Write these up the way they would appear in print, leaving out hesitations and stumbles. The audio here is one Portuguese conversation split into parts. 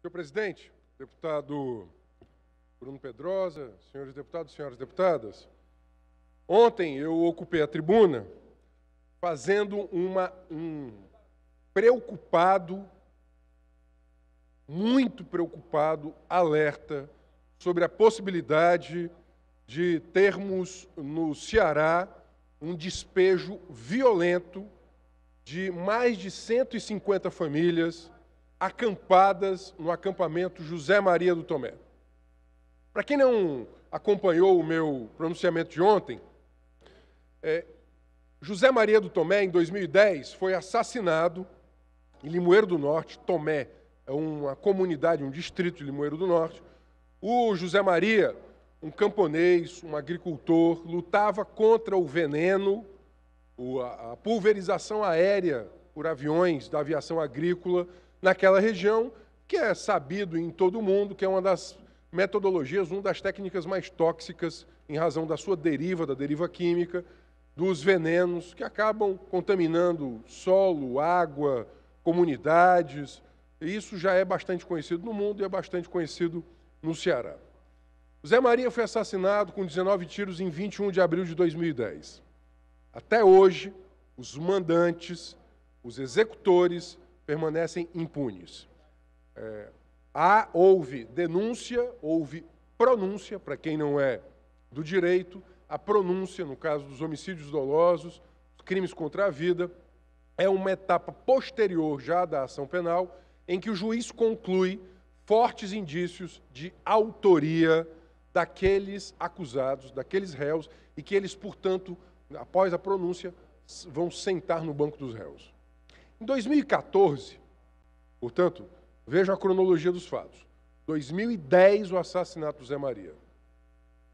Senhor presidente, deputado Bruno Pedrosa, senhores deputados, senhoras deputadas, ontem eu ocupei a tribuna fazendo um preocupado, muito preocupado, alerta sobre a possibilidade de termos no Ceará um despejo violento de mais de 150 famílias acampadas no acampamento José Maria do Tomé. Para quem não acompanhou o meu pronunciamento de ontem, José Maria do Tomé, em 2010, foi assassinado em Limoeiro do Norte. Tomé é uma comunidade, um distrito de Limoeiro do Norte. O José Maria, um camponês, um agricultor, lutava contra o veneno, a pulverização aérea por aviões da aviação agrícola naquela região, que é sabido em todo o mundo, que é uma das metodologias, uma das técnicas mais tóxicas em razão da sua deriva, da deriva química, dos venenos que acabam contaminando solo, água, comunidades. Isso já é bastante conhecido no mundo e é bastante conhecido no Ceará. Zé Maria foi assassinado com 19 tiros em 21 de abril de 2010. Até hoje, os mandantes, os executores, permanecem impunes. Houve denúncia, houve pronúncia, para quem não é do direito, a pronúncia, no caso dos homicídios dolosos, crimes contra a vida, é uma etapa posterior já da ação penal, em que o juiz conclui fortes indícios de autoria daqueles acusados, daqueles réus, e que eles, portanto, após a pronúncia, vão sentar no banco dos réus. Em 2014, portanto, vejam a cronologia dos fatos. 2010, o assassinato do Zé Maria,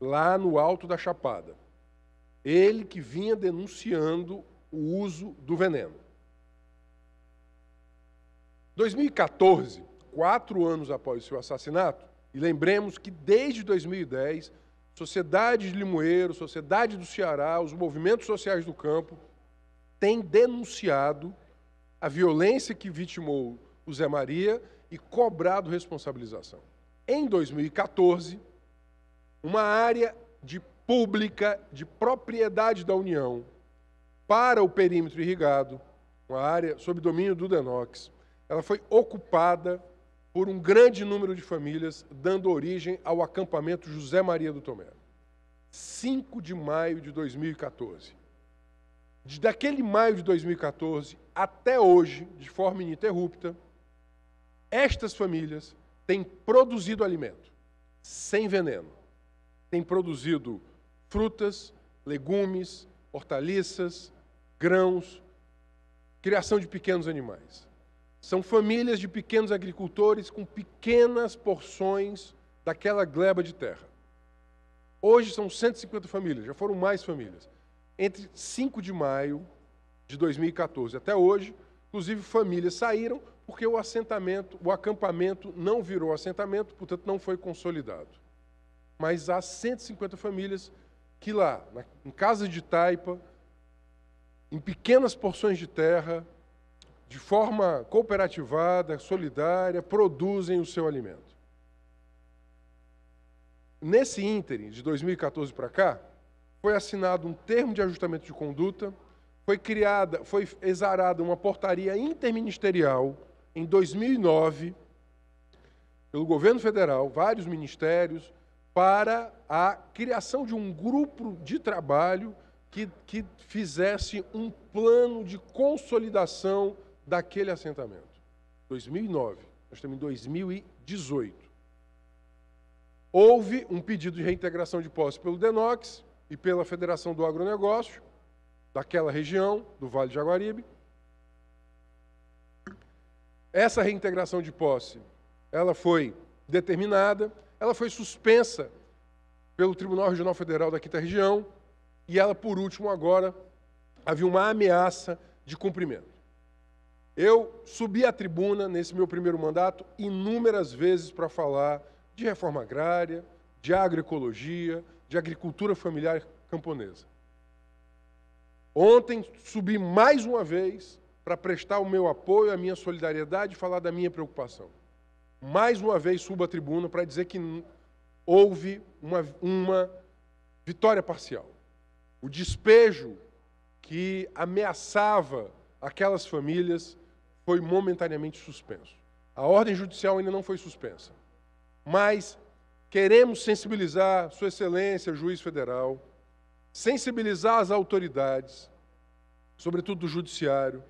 lá no Alto da Chapada. Ele que vinha denunciando o uso do veneno. 2014, 4 anos após o seu assassinato, e lembremos que desde 2010, Sociedade de Limoeiro, Sociedade do Ceará, os movimentos sociais do campo têm denunciado a violência que vitimou o Zé Maria e cobrado responsabilização. Em 2014, uma área pública de propriedade da União para o perímetro irrigado, uma área sob domínio do DENOX, ela foi ocupada por um grande número de famílias, dando origem ao acampamento José Maria do Tomé. 5 de maio de 2014. Daquele maio de 2014 até hoje, de forma ininterrupta, estas famílias têm produzido alimento, sem veneno. Têm produzido frutas, legumes, hortaliças, grãos, criação de pequenos animais. São famílias de pequenos agricultores com pequenas porções daquela gleba de terra. Hoje são 150 famílias, já foram mais famílias. Entre 5 de maio de 2014 até hoje, inclusive famílias saíram porque o acampamento não virou assentamento, portanto não foi consolidado. Mas há 150 famílias que lá, em casa de taipa, em pequenas porções de terra, de forma cooperativada, solidária, produzem o seu alimento. Nesse ínterim, de 2014 para cá, foi assinado um termo de ajustamento de conduta, foi exarada uma portaria interministerial em 2009, pelo governo federal, vários ministérios, para a criação de um grupo de trabalho que fizesse um plano de consolidação daquele assentamento. 2009, nós estamos em 2018. Houve um pedido de reintegração de posse pelo DENOX e pela Federação do Agronegócio, daquela região, do Vale de Jaguaribe. Essa reintegração de posse, ela foi determinada, ela foi suspensa pelo Tribunal Regional Federal da 5ª Região e ela, por último, agora, havia uma ameaça de cumprimento. Eu subi à tribuna, nesse meu primeiro mandato, inúmeras vezes para falar de reforma agrária, de agroecologia, de agricultura familiar camponesa. Ontem subi mais uma vez para prestar o meu apoio, a minha solidariedade e falar da minha preocupação. mais uma vez subo à tribuna para dizer que houve uma vitória parcial. O despejo que ameaçava aquelas famílias foi momentaneamente suspenso. A ordem judicial ainda não foi suspensa. Mas queremos sensibilizar Sua Excelência, o juiz federal, sensibilizar as autoridades, sobretudo do judiciário,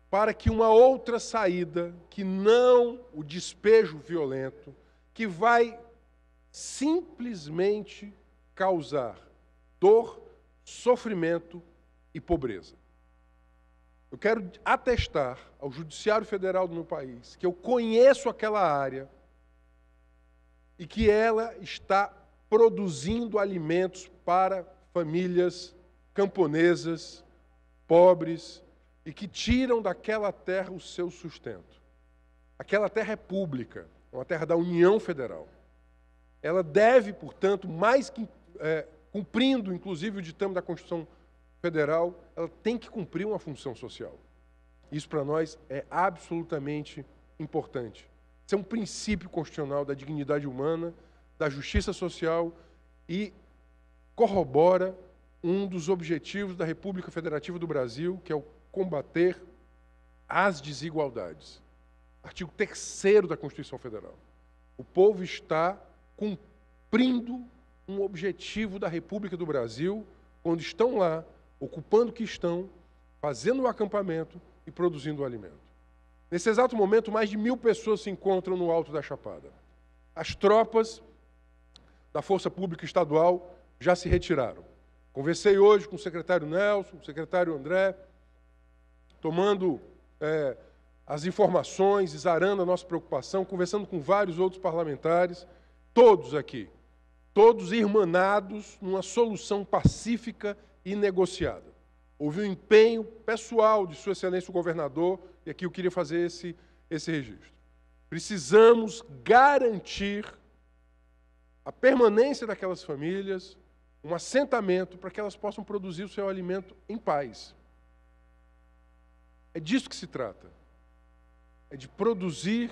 para que uma outra saída, que não o despejo violento, que vai simplesmente causar dor, sofrimento e pobreza. Eu quero atestar ao Judiciário Federal do meu país que eu conheço aquela área e que ela está produzindo alimentos para famílias camponesas, pobres, e que tiram daquela terra o seu sustento. Aquela terra é pública, é uma terra da União Federal. Ela deve, portanto, mais que cumprindo, inclusive, o ditame da Constituição Federal, ela tem que cumprir uma função social. Isso, para nós, é absolutamente importante. Isso é um princípio constitucional da dignidade humana, da justiça social e corrobora um dos objetivos da República Federativa do Brasil, que é o combater as desigualdades. Artigo 3º da Constituição Federal. O povo está cumprindo um objetivo da República do Brasil, quando estão lá, ocupando o que estão, fazendo o acampamento e produzindo o alimento. Nesse exato momento, mais de 1.000 pessoas se encontram no alto da Chapada. As tropas da Força Pública Estadual já se retiraram. Conversei hoje com o secretário Nelson, o secretário André, tomando as informações, exarando a nossa preocupação, conversando com vários outros parlamentares, todos aqui, todos irmanados numa solução pacífica e negociada. Houve um empenho pessoal de Sua Excelência o Governador, e aqui eu queria fazer esse registro. Precisamos garantir a permanência daquelas famílias, um assentamento para que elas possam produzir o seu alimento em paz. É disso que se trata. É de produzir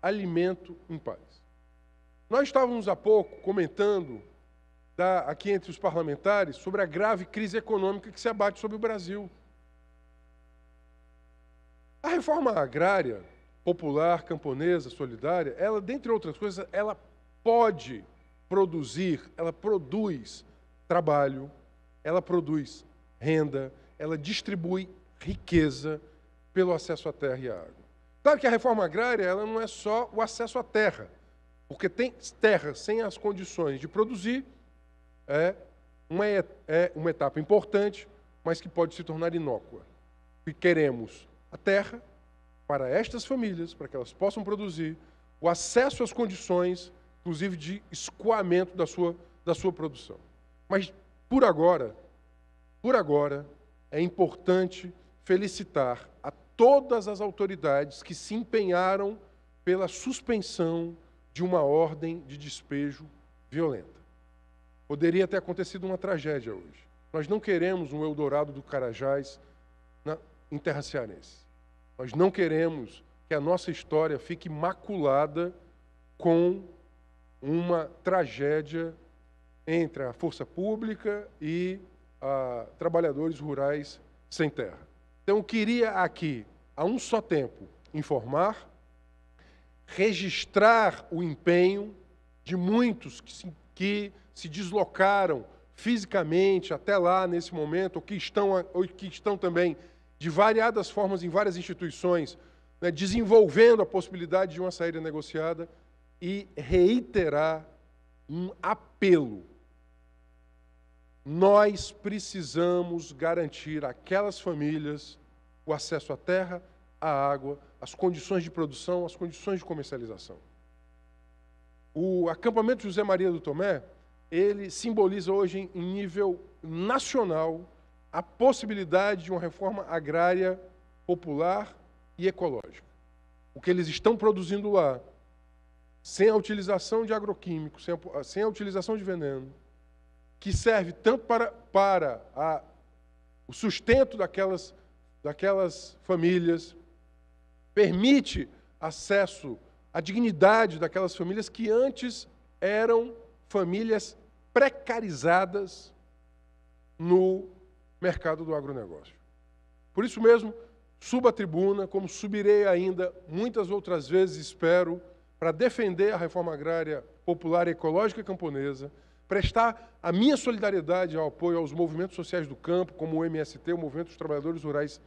alimento em paz. Nós estávamos há pouco comentando aqui entre os parlamentares sobre a grave crise econômica que se abate sobre o Brasil. A reforma agrária, popular, camponesa, solidária, ela, dentre outras coisas, ela pode produzir, ela produz trabalho, ela produz renda, ela distribui riqueza pelo acesso à terra e à água. Claro que a reforma agrária ela não é só o acesso à terra, porque tem terra sem as condições de produzir, é uma etapa importante, mas que pode se tornar inócua. E queremos a terra para estas famílias, para que elas possam produzir, o acesso às condições, inclusive de escoamento da sua produção. Mas, por agora, é importante felicitar a todas as autoridades que se empenharam pela suspensão de uma ordem de despejo violenta. Poderia ter acontecido uma tragédia hoje. Nós não queremos um Eldorado do Carajás em terra cearense. Nós não queremos que a nossa história fique maculada com uma tragédia entre a força pública e trabalhadores rurais sem terra. Então, eu queria aqui, a um só tempo, informar, registrar o empenho de muitos que se deslocaram fisicamente até lá nesse momento, ou que estão também de variadas formas em várias instituições, né, desenvolvendo a possibilidade de uma saída negociada, e reiterar um apelo. Nós precisamos garantir àquelas famílias o acesso à terra, à água, às condições de produção, às condições de comercialização. O acampamento José Maria do Tomé, ele simboliza hoje, em nível nacional, a possibilidade de uma reforma agrária popular e ecológica. O que eles estão produzindo lá, sem a utilização de agroquímicos, sem a utilização de veneno, que serve tanto para o sustento daquelas famílias, permite acesso a dignidade daquelas famílias que antes eram famílias precarizadas no mercado do agronegócio. Por isso mesmo, subo à tribuna, como subirei ainda muitas outras vezes, espero, para defender a reforma agrária popular, ecológica e camponesa, prestar a minha solidariedade ao apoio aos movimentos sociais do campo, como o MST, o Movimento dos Trabalhadores Rurais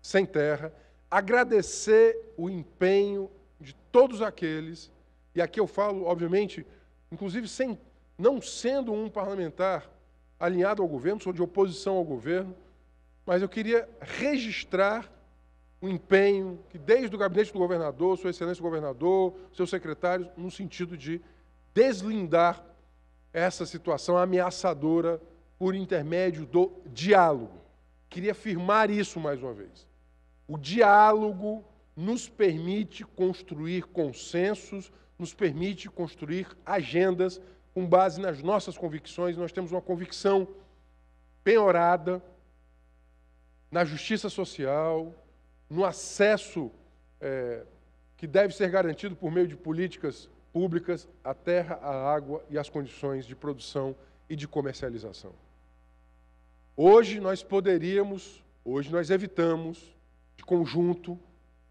Sem Terra, agradecer o empenho de todos aqueles, e aqui eu falo, obviamente, inclusive não sendo um parlamentar alinhado ao governo, sou de oposição ao governo, mas eu queria registrar o empenho que desde o gabinete do governador, Sua Excelência o governador, seus secretários, no sentido de deslindar essa situação ameaçadora por intermédio do diálogo. Queria afirmar isso mais uma vez. O diálogo nos permite construir consensos, nos permite construir agendas com base nas nossas convicções. Nós temos uma convicção penhorada na justiça social, no acesso que deve ser garantido por meio de políticas públicas à terra, à água e às condições de produção e de comercialização. Hoje nós evitamos, de conjunto,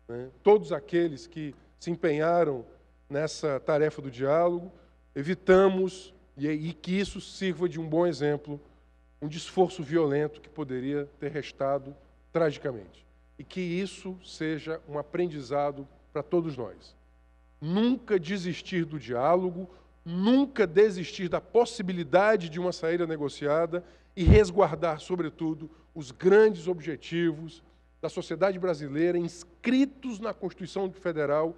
né, todos aqueles que se empenharam nessa tarefa do diálogo, evitamos, e que isso sirva de um bom exemplo, um desforço violento que poderia ter restado tragicamente. E que isso seja um aprendizado para todos nós. Nunca desistir do diálogo, nunca desistir da possibilidade de uma saída negociada e resguardar, sobretudo, os grandes objetivos da sociedade brasileira inscritos na Constituição Federal,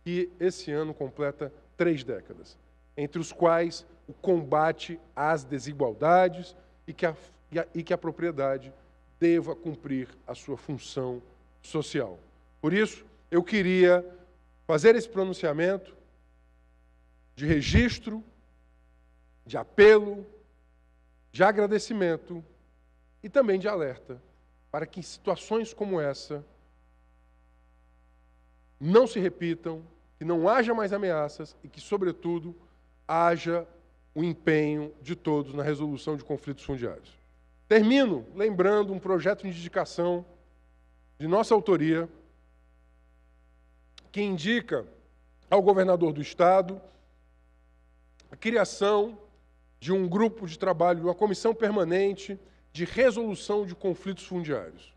que esse ano completa 3 décadas, entre os quais o combate às desigualdades e que a propriedade deva cumprir a sua função social. Por isso, eu queria fazer esse pronunciamento de registro, de apelo, de agradecimento e também de alerta, para que situações como essa não se repitam, que não haja mais ameaças e que, sobretudo, haja o empenho de todos na resolução de conflitos fundiários. Termino lembrando um projeto de indicação de nossa autoria, que indica ao governador do Estado a criação de um grupo de trabalho, uma comissão permanente de resolução de conflitos fundiários.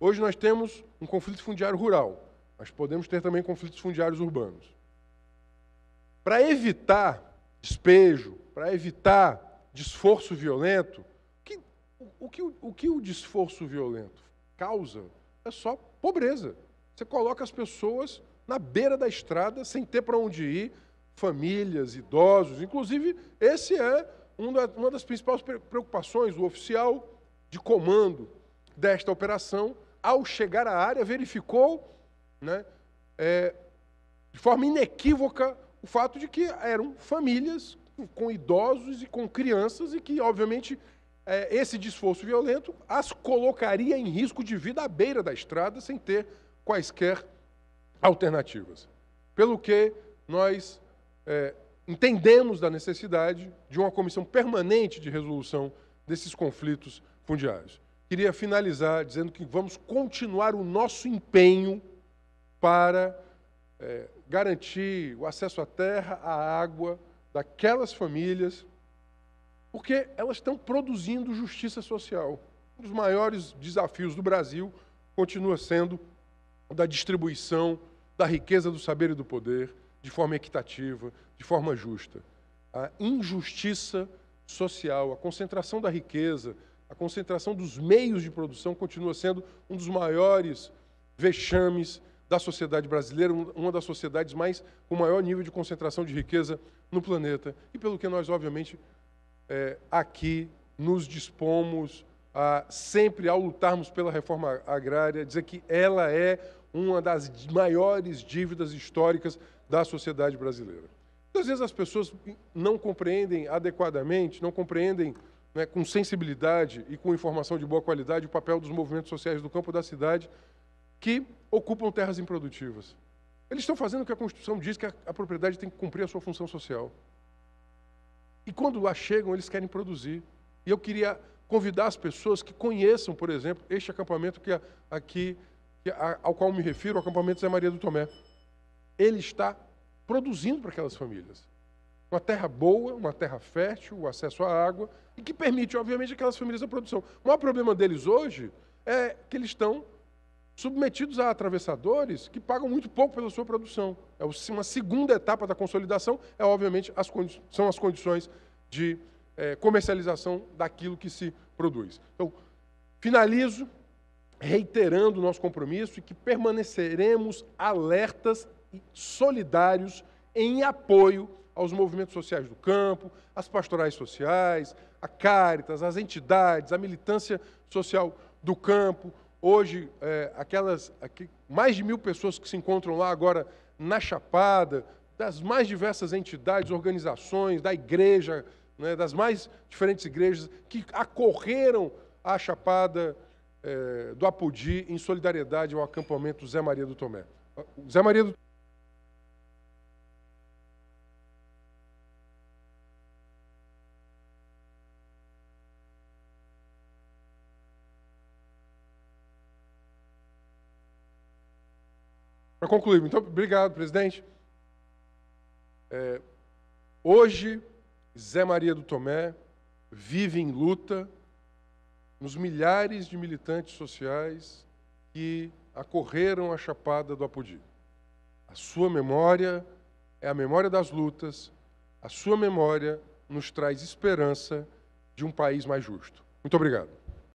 Hoje nós temos um conflito fundiário rural, mas podemos ter também conflitos fundiários urbanos. Para evitar despejo, para evitar desforço violento, o que o desforço violento causa é só pobreza. Você coloca as pessoas na beira da estrada, sem ter para onde ir, famílias, idosos. Inclusive, esse é uma das principais preocupações do oficial de comando desta operação. Ao chegar à área, verificou, né, de forma inequívoca o fato de que eram famílias com idosos e com crianças e que, obviamente, esse desforço violento as colocaria em risco de vida à beira da estrada sem ter quaisquer alternativas. Pelo que nós entendemos da necessidade de uma comissão permanente de resolução desses conflitos fundiários. Queria finalizar dizendo que vamos continuar o nosso empenho para garantir o acesso à terra, à água daquelas famílias, porque elas estão produzindo justiça social. Um dos maiores desafios do Brasil continua sendo o da distribuição da riqueza do saber e do poder de forma equitativa, de forma justa. A injustiça social, a concentração da riqueza, a concentração dos meios de produção continua sendo um dos maiores vexames da sociedade brasileira, uma das sociedades com maior nível de concentração de riqueza no planeta. E pelo que nós, obviamente, aqui nos dispomos a sempre, ao lutarmos pela reforma agrária, dizer que ela é uma das maiores dívidas históricas da sociedade brasileira. Muitas vezes as pessoas não compreendem adequadamente, não compreendem, né, com sensibilidade e com informação de boa qualidade o papel dos movimentos sociais do campo da cidade que ocupam terras improdutivas. Eles estão fazendo o que a Constituição diz, que a propriedade tem que cumprir a sua função social. E quando lá chegam, eles querem produzir. E eu queria convidar as pessoas que conheçam, por exemplo, este acampamento ao qual me refiro, o acampamento Zé Maria do Tomé. Ele está produzindo para aquelas famílias. Uma terra boa, uma terra fértil, o acesso à água, e que permite, obviamente, aquelas famílias a produção. O maior problema deles hoje é que eles estão submetidos a atravessadores que pagam muito pouco pela sua produção. Uma segunda etapa da consolidação obviamente, são as condições de comercialização daquilo que se produz. Então, finalizo reiterando o nosso compromisso e que permaneceremos alertas e solidários em apoio aos movimentos sociais do campo, às pastorais sociais, a Cáritas, às entidades, a militância social do campo. Hoje, mais de 1.000 pessoas que se encontram lá agora na Chapada, das mais diversas entidades, organizações, da igreja, né, das mais diferentes igrejas, que acorreram à Chapada do Apodi em solidariedade ao acampamento Zé Maria do Tomé. Zé Maria do Para concluir, então, obrigado, presidente. Hoje, Zé Maria do Tomé vive em luta nos milhares de militantes sociais que acorreram à Chapada do Apodi. A sua memória é a memória das lutas, a sua memória nos traz esperança de um país mais justo. Muito obrigado.